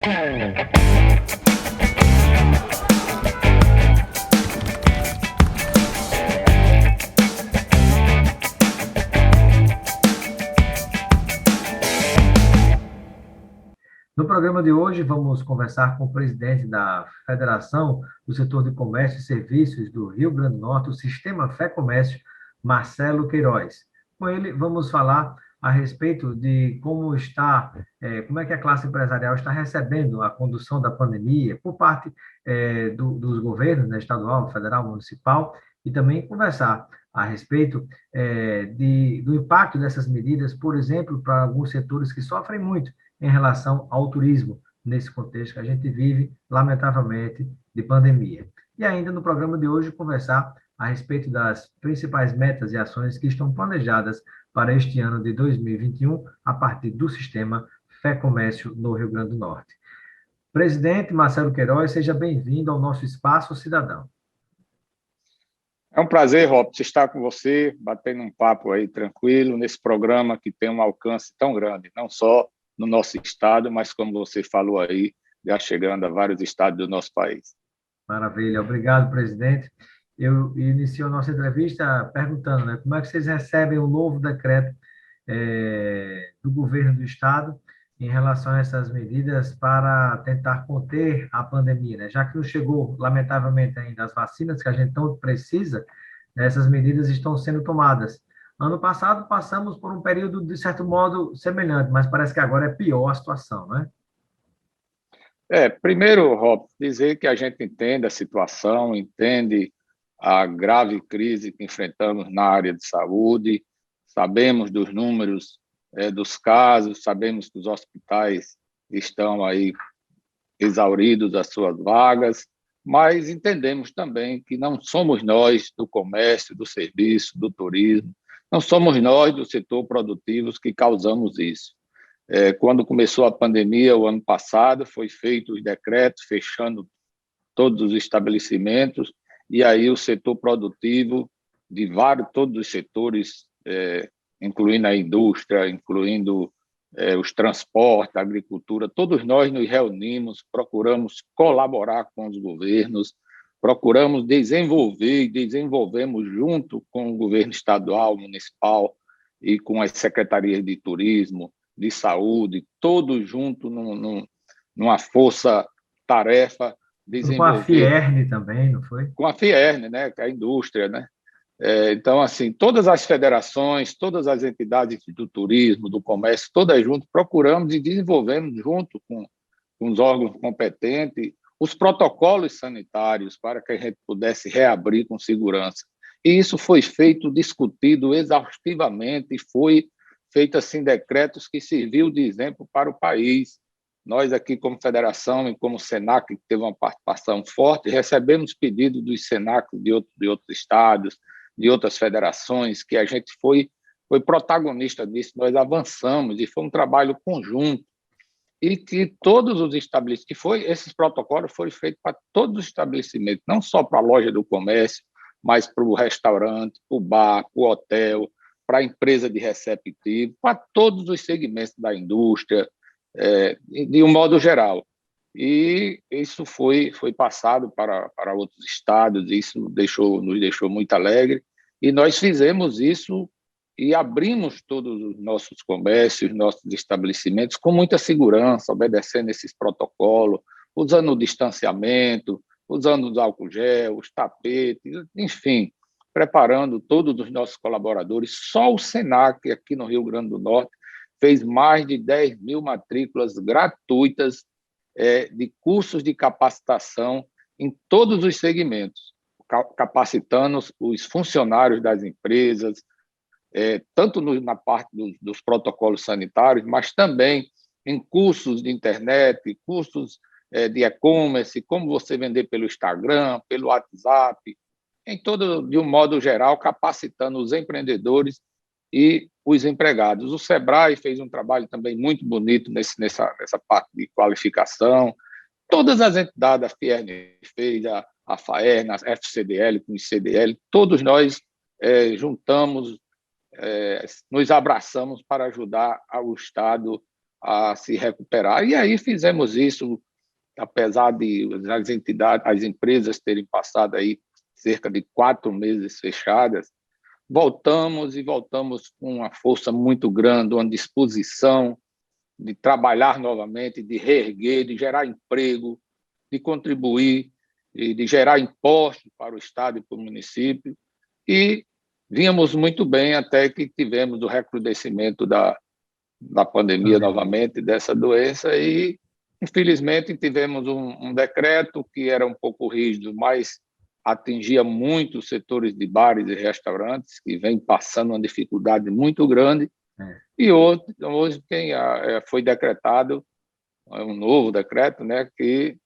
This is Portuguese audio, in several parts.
No programa de hoje, vamos conversar com o presidente da Federação do Setor de Comércio e Serviços do Rio Grande do Norte, o Sistema Fé Comércio, Marcelo Queiroz. Com ele, vamos falar a respeito de como está, como é que a classe empresarial está recebendo a condução da pandemia por parte dos governos, né, estadual, federal, municipal, e também conversar a respeito do impacto dessas medidas, por exemplo, para alguns setores que sofrem muito em relação ao turismo, nesse contexto que a gente vive, lamentavelmente, de pandemia. E ainda no programa de hoje, conversar a respeito das principais metas e ações que estão planejadas para este ano de 2021, a partir do sistema Fé Comércio no Rio Grande do Norte. Presidente Marcelo Queiroz, seja bem-vindo ao nosso Espaço Cidadão. É um prazer, Robson, estar com você, batendo um papo aí tranquilo, nesse programa que tem um alcance tão grande, não só no nosso estado, mas como você falou aí, já chegando a vários estados do nosso país. Maravilha, obrigado, presidente. Eu inicio a nossa entrevista perguntando, né, como é que vocês recebem o novo decreto do governo do estado em relação a essas medidas para tentar conter a pandemia, né? Já que não chegou, lamentavelmente, ainda as vacinas que a gente tanto precisa, né, essas medidas estão sendo tomadas. Ano passado passamos por um período, de certo modo, semelhante, mas parece que agora é pior a situação, né? Primeiro, Rob, dizer que a gente entende a situação, entende a grave crise que enfrentamos na área de saúde, sabemos dos números dos casos, sabemos que os hospitais estão aí exauridos das suas vagas, mas entendemos também que não somos nós do comércio, do serviço, do turismo, não somos nós do setor produtivo que causamos isso. Quando começou a pandemia, o ano passado, foi feito os decretos fechando todos os estabelecimentos, e aí o setor produtivo, de todos os setores, incluindo a indústria, incluindo os transportes, a agricultura, todos nós nos reunimos, procuramos colaborar com os governos, procuramos desenvolver e desenvolvemos junto com o governo estadual, municipal e com as secretarias de turismo, de saúde, todos juntos numa força-tarefa, Com a desenvolver... Fierne também, não foi? Com a Fierne, né, que é a indústria, né? Então, assim, todas as federações, todas as entidades do turismo, do comércio, todas juntas, procuramos e desenvolvemos, junto com os órgãos competentes, os protocolos sanitários para que a gente pudesse reabrir com segurança. E isso foi feito, discutido exaustivamente, e foi feito assim decretos que serviu de exemplo para o país. Nós aqui, como federação e como Senac, que teve uma participação forte, recebemos pedidos dos Senac de outros estados, de outras federações, que a gente foi protagonista disso, nós avançamos, e foi um trabalho conjunto, e que todos os estabelecimentos, esses protocolos foram feitos para todos os estabelecimentos, não só para a loja do comércio, mas para o restaurante, para o bar, para o hotel, para a empresa de receptivo, para todos os segmentos da indústria, de um modo geral. E isso foi passado para outros estados, isso nos deixou muito alegre, e nós fizemos isso e abrimos todos os nossos comércios, nossos estabelecimentos com muita segurança, obedecendo esses protocolos, usando o distanciamento, usando os álcool gel, os tapetes, enfim, preparando todos os nossos colaboradores. Só o Senac, aqui no Rio Grande do Norte, fez mais de 10 mil matrículas gratuitas de cursos de capacitação em todos os segmentos, capacitando os funcionários das empresas, tanto na parte dos protocolos sanitários, mas também em cursos de internet, cursos de e-commerce, como você vender pelo Instagram, pelo WhatsApp, de um modo geral, capacitando os empreendedores e os empregados. O Sebrae fez um trabalho também muito bonito nessa parte de qualificação. Todas as entidades, a Fierne fez, a Faerna, a FCDL, com o ICDL, todos nós juntamos, nos abraçamos para ajudar o Estado a se recuperar. E aí fizemos isso, apesar de as entidades, as empresas terem passado aí cerca de 4 meses fechadas, voltamos com uma força muito grande, uma disposição de trabalhar novamente, de reerguer, de gerar emprego, de contribuir, e de gerar impostos para o Estado e para o município. E vínhamos muito bem até que tivemos o recrudescimento da pandemia novamente, dessa doença, e infelizmente tivemos um decreto que era um pouco rígido, mas atingia muito os setores de bares e restaurantes, que vem passando uma dificuldade muito grande, e hoje foi decretado um novo decreto, né, que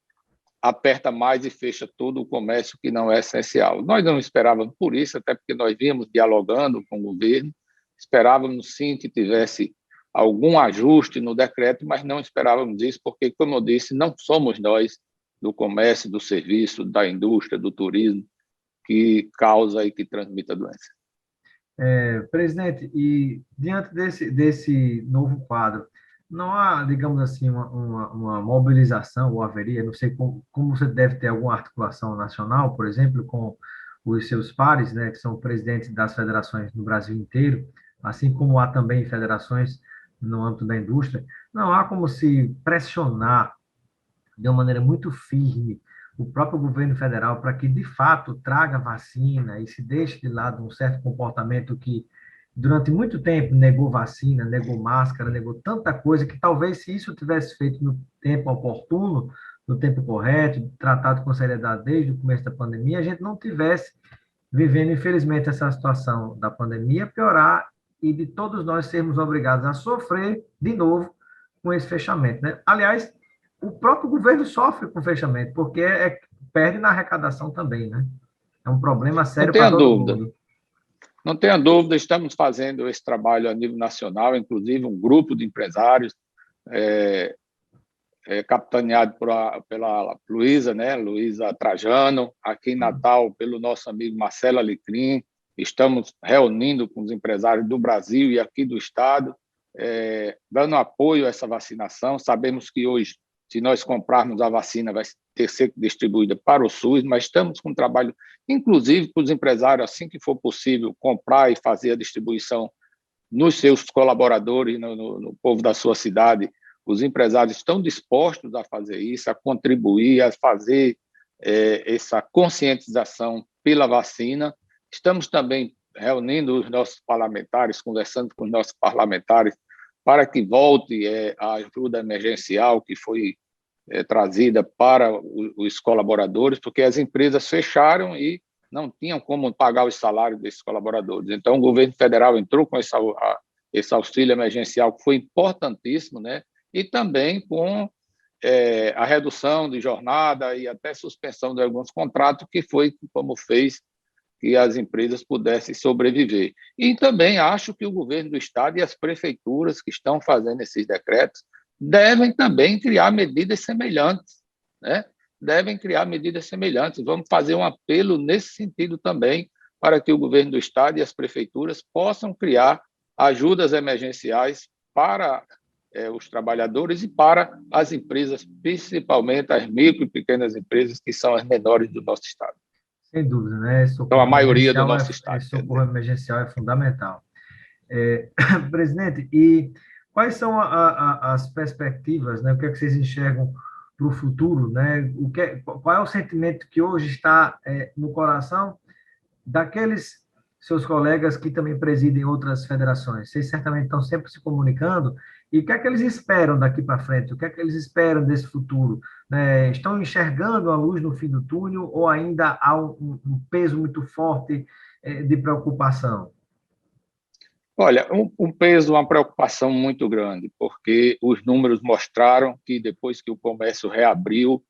aperta mais e fecha todo o comércio que não é essencial. Nós não esperávamos por isso, até porque nós vínhamos dialogando com o governo, esperávamos sim que tivesse algum ajuste no decreto, mas não esperávamos isso, porque, como eu disse, não somos nós do comércio, do serviço, da indústria, do turismo, que causa e que transmite a doença. Presidente, e diante desse novo quadro, não há, digamos assim, uma mobilização, ou haveria, não sei como você deve ter alguma articulação nacional, por exemplo, com os seus pares, né, que são presidentes das federações no Brasil inteiro, assim como há também federações no âmbito da indústria, não há como se pressionar de uma maneira muito firme o próprio governo federal para que, de fato, traga vacina e se deixe de lado um certo comportamento que, durante muito tempo, negou vacina, negou máscara, negou tanta coisa que talvez, se isso tivesse feito no tempo oportuno, no tempo correto, tratado com seriedade desde o começo da pandemia, a gente não tivesse vivendo, infelizmente, essa situação da pandemia piorar e de todos nós sermos obrigados a sofrer de novo com esse fechamento, né? Aliás, o próprio governo sofre com o fechamento, porque perde na arrecadação também, né? É um problema Não sério para tenha todo dúvida. mundo. Não tenha dúvida, estamos fazendo esse trabalho a nível nacional, inclusive um grupo de empresários capitaneado pela Luísa, né? Luísa Trajano, aqui em Natal, pelo nosso amigo Marcelo Alecrim. Estamos reunindo com os empresários do Brasil e aqui do Estado, dando apoio a essa vacinação. Sabemos que hoje, se nós comprarmos a vacina, vai ter que ser distribuída para o SUS, mas estamos com um trabalho, inclusive, para os empresários, assim que for possível, comprar e fazer a distribuição nos seus colaboradores, no povo da sua cidade. Os empresários estão dispostos a fazer isso, a contribuir, a fazer essa conscientização pela vacina. Estamos também reunindo os nossos parlamentares, conversando com os nossos parlamentares, para que volte a ajuda emergencial que foi trazida para os colaboradores, porque as empresas fecharam e não tinham como pagar os salários desses colaboradores. Então, o governo federal entrou com esse auxílio emergencial, que foi importantíssimo, né? E também com a redução de jornada e até suspensão de alguns contratos, que foi como fez que as empresas pudessem sobreviver. E também acho que o governo do Estado e as prefeituras que estão fazendo esses decretos devem também criar medidas semelhantes, né? Devem criar medidas semelhantes. Vamos fazer um apelo nesse sentido também, para que o governo do Estado e as prefeituras possam criar ajudas emergenciais para os trabalhadores e para as empresas, principalmente as micro e pequenas empresas, que são as menores do nosso Estado. Sem dúvida, né? Então, a maioria do nosso Estado. Socorro emergencial é fundamental. Presidente, e quais são as perspectivas, né? O que é que vocês enxergam para o futuro, né? Qual é o sentimento que hoje está no coração daqueles seus colegas que também presidem outras federações? Vocês certamente estão sempre se comunicando. E o que é que eles esperam daqui para frente? O que é que eles esperam desse futuro? Né? Estão enxergando a luz no fim do túnel ou ainda há um peso muito forte de preocupação? Olha, um peso, uma preocupação muito grande, porque os números mostraram que depois que o comércio reabriu,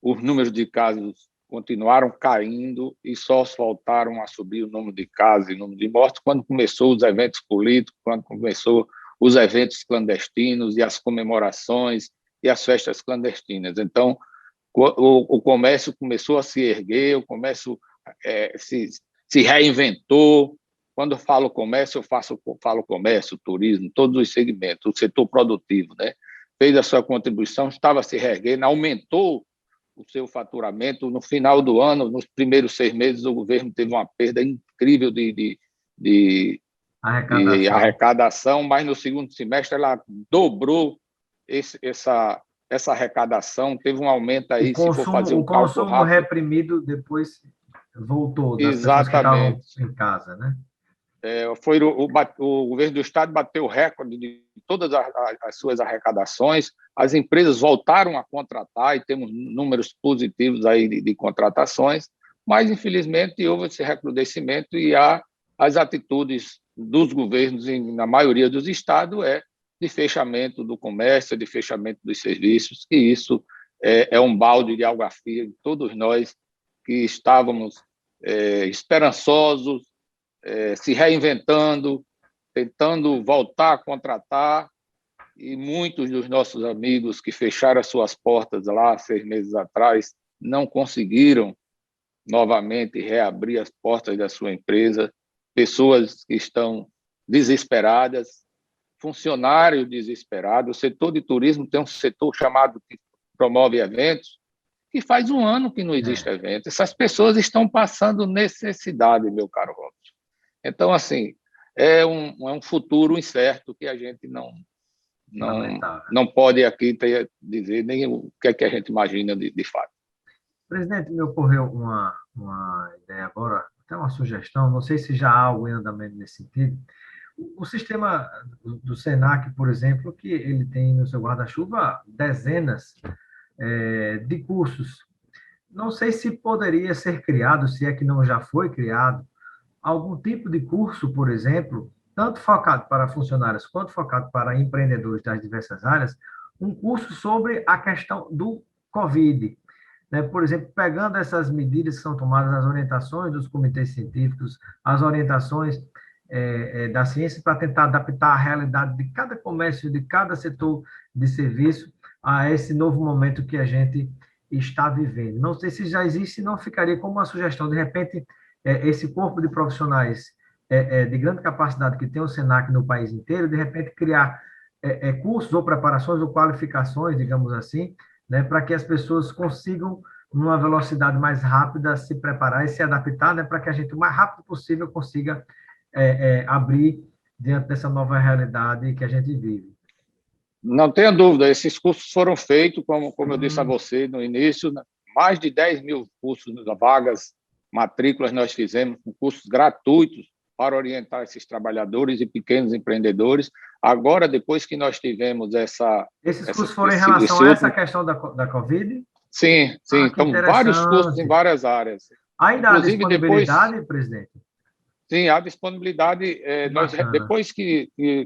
os números de casos continuaram caindo e só voltaram a subir o número de casos e o número de mortes quando começou os eventos políticos, quando começou os eventos clandestinos e as comemorações e as festas clandestinas. Então, o comércio começou a se erguer, o comércio se reinventou, quando eu falo comércio, falo comércio, turismo, todos os segmentos, o setor produtivo, né? Fez a sua contribuição, estava se reerguendo, aumentou o seu faturamento. No final do ano, nos primeiros 6 meses, o governo teve uma perda incrível de arrecadação, mas no segundo semestre ela dobrou essa arrecadação, teve um aumento aí, se for fazer um cálculo consumo rápido. reprimido depois voltou, das pessoas que Exatamente. estavam em casa, né? O governo do Estado bateu o recorde de todas as suas arrecadações, as empresas voltaram a contratar e temos números positivos aí de contratações, mas, infelizmente, houve esse recrudescimento e as atitudes dos governos, na maioria dos estados, de fechamento do comércio, de fechamento dos serviços, que isso é um balde de água fria de todos nós que estávamos esperançosos, se reinventando, tentando voltar a contratar, e muitos dos nossos amigos que fecharam as suas portas lá 6 meses atrás não conseguiram novamente reabrir as portas da sua empresa, pessoas que estão desesperadas, funcionários desesperados. O setor de turismo tem um setor chamado que promove eventos, que faz 1 ano que não existe evento. Essas pessoas estão passando necessidade, meu caro Robson. Então, assim, é um futuro incerto que a gente não pode aqui dizer nem o que é que a gente imagina de fato. Presidente, me ocorreu uma ideia agora, até uma sugestão, não sei se já há algo em andamento nesse sentido. O sistema do SENAC, por exemplo, que ele tem no seu guarda-chuva dezenas de cursos. Não sei se poderia ser criado, se é que não já foi criado, algum tipo de curso, por exemplo, tanto focado para funcionários quanto focado para empreendedores das diversas áreas, um curso sobre a questão do Covid, né? Por exemplo, pegando essas medidas que são tomadas, as orientações dos comitês científicos, as orientações da ciência para tentar adaptar a realidade de cada comércio, de cada setor de serviço a esse novo momento que a gente está vivendo. Não sei se já existe, não ficaria como uma sugestão, de repente, esse corpo de profissionais de grande capacidade que tem o SENAC no país inteiro, de repente criar cursos ou preparações ou qualificações, digamos assim, né, para que as pessoas consigam, numa velocidade mais rápida, se preparar e se adaptar, né, para que a gente, o mais rápido possível, consiga abrir diante dessa nova realidade que a gente vive. Não tenha dúvida, esses cursos foram feitos, como eu disse a você no início, mais de 10 mil cursos, vagas, matrículas nós fizemos, com cursos gratuitos para orientar esses trabalhadores e pequenos empreendedores. Agora, depois que nós tivemos Esses cursos foram em relação a essa questão da Covid? Sim. Então, vários cursos em várias áreas. Ainda há disponibilidade, presidente? Sim, há disponibilidade. Depois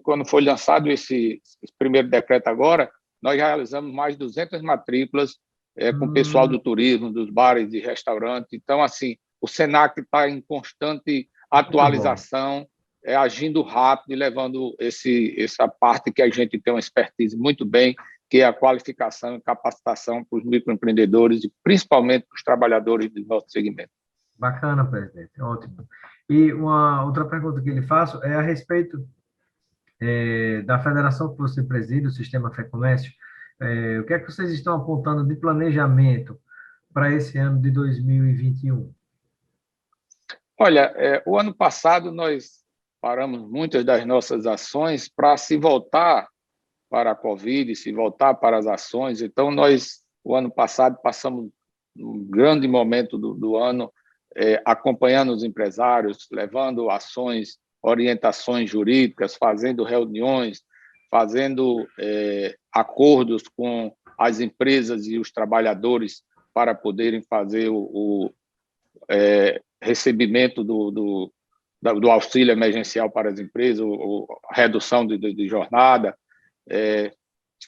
quando foi lançado esse primeiro decreto agora, nós realizamos mais de 200 matrículas com o pessoal do turismo, dos bares e restaurantes. Então, assim, o SENAC está em constante atualização, agindo rápido e levando essa parte que a gente tem uma expertise muito bem, que é a qualificação e capacitação para os microempreendedores e principalmente para os trabalhadores do nosso segmento. Bacana, presidente. Ótimo. E uma outra pergunta que lhe faço é a respeito da federação que você preside, o Sistema Fé Comércio. O que é que vocês estão apontando de planejamento para esse ano de 2021? Olha, o ano passado nós paramos muitas das nossas ações para se voltar para a Covid, se voltar para as ações. Então, o ano passado, passamos um grande momento do ano acompanhando os empresários, levando ações, orientações jurídicas, fazendo reuniões, fazendo acordos com as empresas e os trabalhadores para poderem fazer o recebimento do auxílio emergencial para as empresas, a redução de jornada.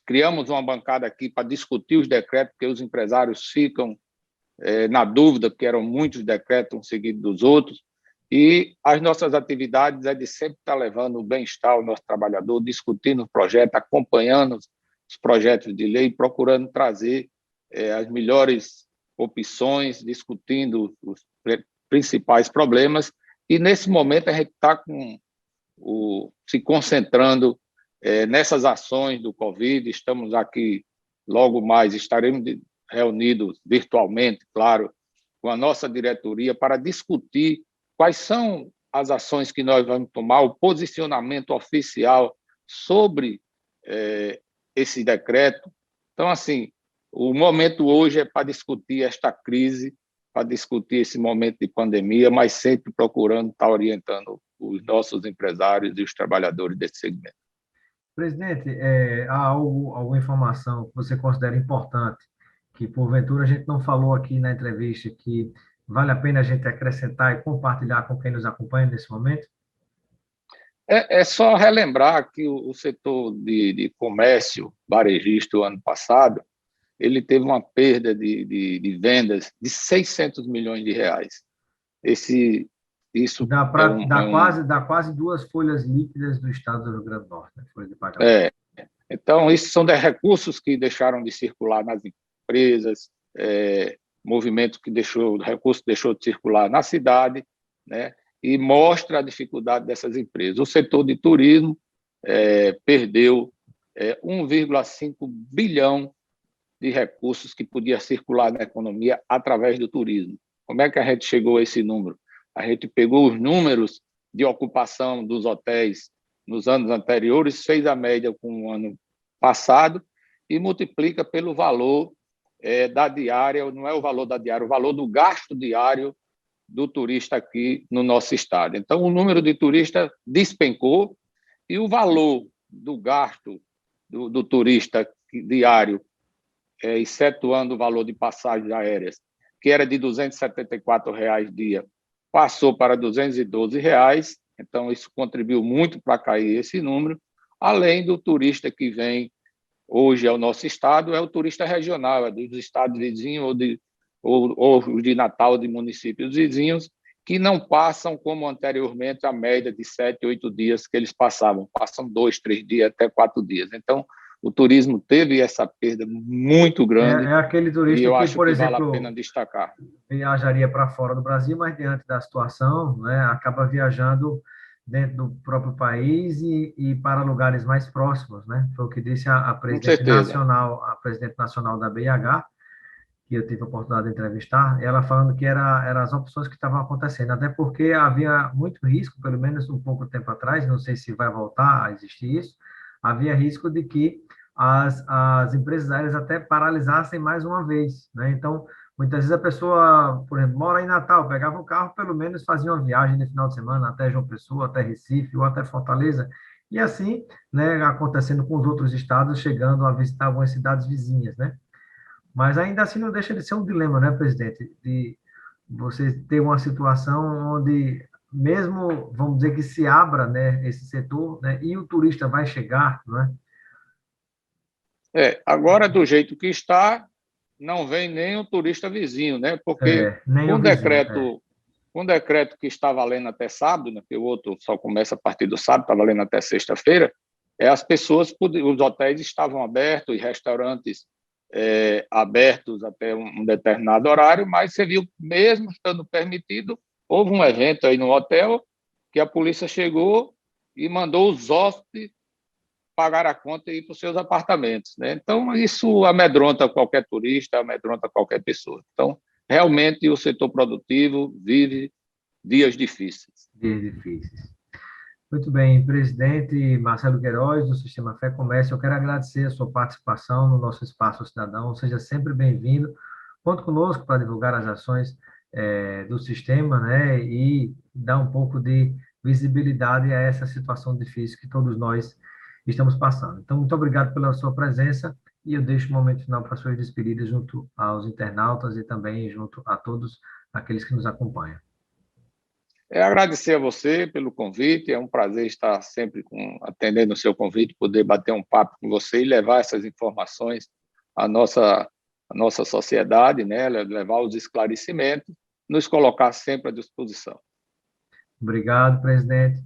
Criamos uma bancada aqui para discutir os decretos, porque os empresários ficam na dúvida, porque eram muitos decretos um seguido dos outros, e as nossas atividades de sempre estar levando o bem-estar ao nosso trabalhador, discutindo o projeto, acompanhando os projetos de lei, procurando trazer as melhores opções, discutindo os principais problemas E, nesse momento, a gente está se concentrando nessas ações do Covid. Estamos aqui, logo mais, estaremos reunidos virtualmente, claro, com a nossa diretoria para discutir quais são as ações que nós vamos tomar, o posicionamento oficial sobre esse decreto. Então, assim, o momento hoje é para discutir esta crise, para discutir esse momento de pandemia, mas sempre procurando estar orientando os nossos empresários e os trabalhadores desse segmento. Presidente, há alguma informação que você considera importante, que porventura a gente não falou aqui na entrevista, que vale a pena a gente acrescentar e compartilhar com quem nos acompanha nesse momento? É só relembrar que o setor de comércio varejista, o ano passado, ele teve uma perda de vendas de 600 milhões de reais. Isso dá quase 2 folhas líquidas do estado do Rio Grande do Norte, né? Folha de pagamento. Então, isso são recursos que deixaram de circular nas empresas, movimento que recurso deixou de circular na cidade, né? E mostra a dificuldade dessas empresas. O setor de turismo perdeu 1,5 bilhão de recursos que podia circular na economia através do turismo. Como é que a gente chegou a esse número? A gente pegou os números de ocupação dos hotéis nos anos anteriores, fez a média com o ano passado e multiplica pelo valor da diária, não é o valor da diária, o valor do gasto diário do turista aqui no nosso estado. Então, o número de turistas despencou e o valor do gasto do turista diário, excetuando o valor de passagens aéreas, que era de R$ 274 dia, passou para R$ 212. Então, isso contribuiu muito para cair esse número, além do turista que vem hoje ao nosso estado, é o turista regional, é dos estados vizinhos ou de Natal, de municípios vizinhos, que não passam, como anteriormente, a média de 7, 8 dias que eles passavam. Passam 2, 3 dias, até 4 dias. Então, o turismo teve essa perda muito grande. Aquele turista e eu que, acho por que exemplo, vale a pena destacar. Viajaria para fora do Brasil, mas diante da situação, né, acaba viajando dentro do próprio país e para lugares mais próximos, né? Foi o que disse a Com presidente certeza. nacional da BIH, que eu tive a oportunidade de entrevistar, ela falando que eram as opções que estavam acontecendo, até porque havia muito risco, pelo menos um pouco tempo atrás, não sei se vai voltar a existir isso, havia risco de que as empresas aéreas até paralisassem mais uma vez, né? Então, muitas vezes a pessoa, por exemplo, mora em Natal, pegava o carro, pelo menos fazia uma viagem de final de semana até João Pessoa, até Recife ou até Fortaleza, e assim, né, acontecendo com os outros estados, chegando a visitar algumas cidades vizinhas, né? Mas ainda assim não deixa de ser um dilema, né, presidente? De você ter uma situação onde, mesmo, vamos dizer que se abra, né, esse setor, né, e o turista vai chegar, né? Agora, do jeito que está, não vem nem o turista vizinho, né? Porque Nem com o o vizinho, decreto que está valendo até sábado, né, que o outro só começa a partir do sábado, está valendo até sexta-feira, as pessoas, os hotéis estavam abertos e restaurantes abertos até um determinado horário, mas você viu, mesmo estando permitido, houve um evento aí no hotel que a polícia chegou e mandou os hóspedes pagar a conta e ir para os seus apartamentos, né? Então, isso amedronta qualquer turista, amedronta qualquer pessoa. Então, realmente, o setor produtivo vive dias difíceis. Dias difíceis. Muito bem, presidente Marcelo Queiroz, do Sistema Fé Comércio, eu quero agradecer a sua participação no nosso Espaço Cidadão, seja sempre bem-vindo. Conte conosco para divulgar as ações do sistema, né, e dar um pouco de visibilidade a essa situação difícil que todos nós estamos passando. Então, muito obrigado pela sua presença e eu deixo o momento final para suas despedidas junto aos internautas e também junto a todos aqueles que nos acompanham. Agradecer a você pelo convite, é um prazer estar sempre atendendo o seu convite, poder bater um papo com você e levar essas informações à nossa sociedade, né? Levar os esclarecimentos, nos colocar sempre à disposição. Obrigado, presidente.